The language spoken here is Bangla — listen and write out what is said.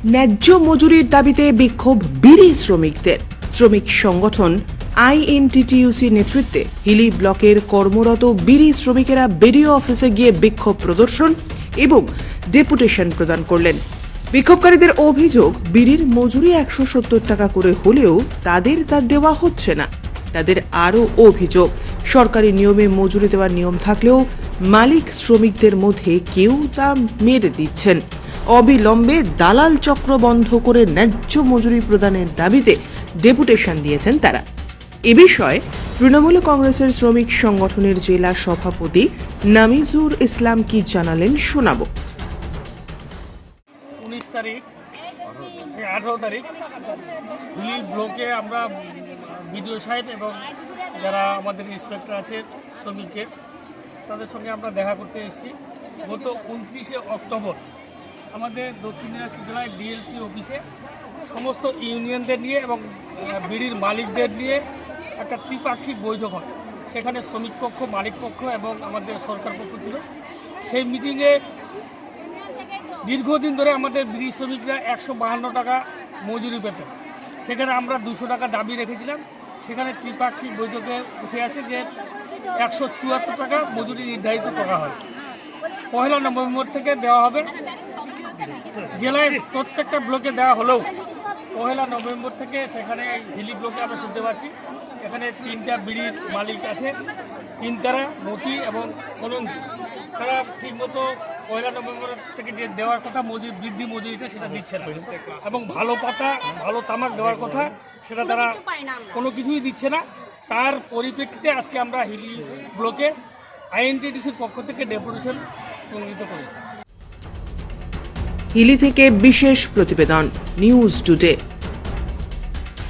ন্যায্য মজুরির দাবিতে বিক্ষোভ বিড়ি শ্রমিকদের। শ্রমিক সংগঠন আইএনটিটিইউসি নেতৃত্বে হিলি ব্লকের কর্মরত বিড়ি শ্রমিকেরা বিডিও অফিসে গিয়ে বিক্ষোভ প্রদর্শন এবং ডেপুটেশন প্রদান করলেন। বিক্ষোভকারীদের অভিযোগ, বিড়ির মজুরি 170 টাকা করে হলেও তাদের তা দেওয়া হচ্ছে না। তাদের আরও অভিযোগ, সরকারি নিয়মে মজুরি দেওয়ার নিয়ম থাকলেও মালিক শ্রমিকদের মধ্যে কেউ তা মেরে দিচ্ছেন। অবিলম্বে দালাল চক্র বন্ধ করে ন্যায্য মজুরি প্রদানের দাবিতে ডেপুটেশন দিয়েছেন তারা। এ বিষয়ে তৃণমূল কংগ্রেসের শ্রমিক সংগঠনের জেলা সভাপতি নামিজুর ইসলাম কি জানালেন শোনাবো। 18 তারিখ হিলি ব্লকে আমরা বিডিও সাহেব এবং যারা আমাদের ইন্সপেক্টর আছে শ্রমিকের, তাদের সঙ্গে আমরা দেখা করতে এসেছি। গত 29শে অক্টোবর আমাদের দক্ষিণ দিনাজপুর জেলায় ডিএলসি অফিসে সমস্ত ইউনিয়নদের নিয়ে এবং বিড়ির মালিকদের নিয়ে একটা ত্রিপাক্ষিক বৈঠক হয়। সেখানে শ্রমিক পক্ষ, মালিক পক্ষ এবং আমাদের সরকার পক্ষ ছিল। সেই মিটিংয়ে দীর্ঘদিন ধরে আমাদের বিড়ি শ্রমিকরা 152 টাকা মজুরি পেতেন। সেখানে আমরা 200 টাকা দাবি রেখেছিলাম। সেখানে ত্রিপাক্ষিক বৈঠকে উঠে আসে যে 174 টাকা মজুরি নির্ধারিত করা হয়। 1 নভেম্বর থেকে দেওয়া হবে। জেলায় প্রত্যেকটা ব্লকে দেওয়া হলেও 1 নভেম্বর থেকে সেখানে হিলি ব্লকে আমরা শুনতে পাচ্ছি এখানে 3টা বিড়ির মালিক আছে, তিনতারা, মতি এবং কলঙ্কি। তারা ঠিকমতো 1 নভেম্বর থেকে যে দেওয়ার কথা মজুরি, বৃদ্ধি মজুরিটা সেটা দিচ্ছে না এবং ভালো পাতা, ভালো তামাক দেওয়ার কথা সেটা তারা কোনো কিছুই দিচ্ছে না। তার পরিপ্রেক্ষিতে আজকে আমরা হিলি ব্লকে আইএনটিটিসির পক্ষ থেকে ডেপুটেশন সংগৃহীত করেছি। হিলি থেকে বিশেষ প্রতিবেদন, নিউজ টুডে।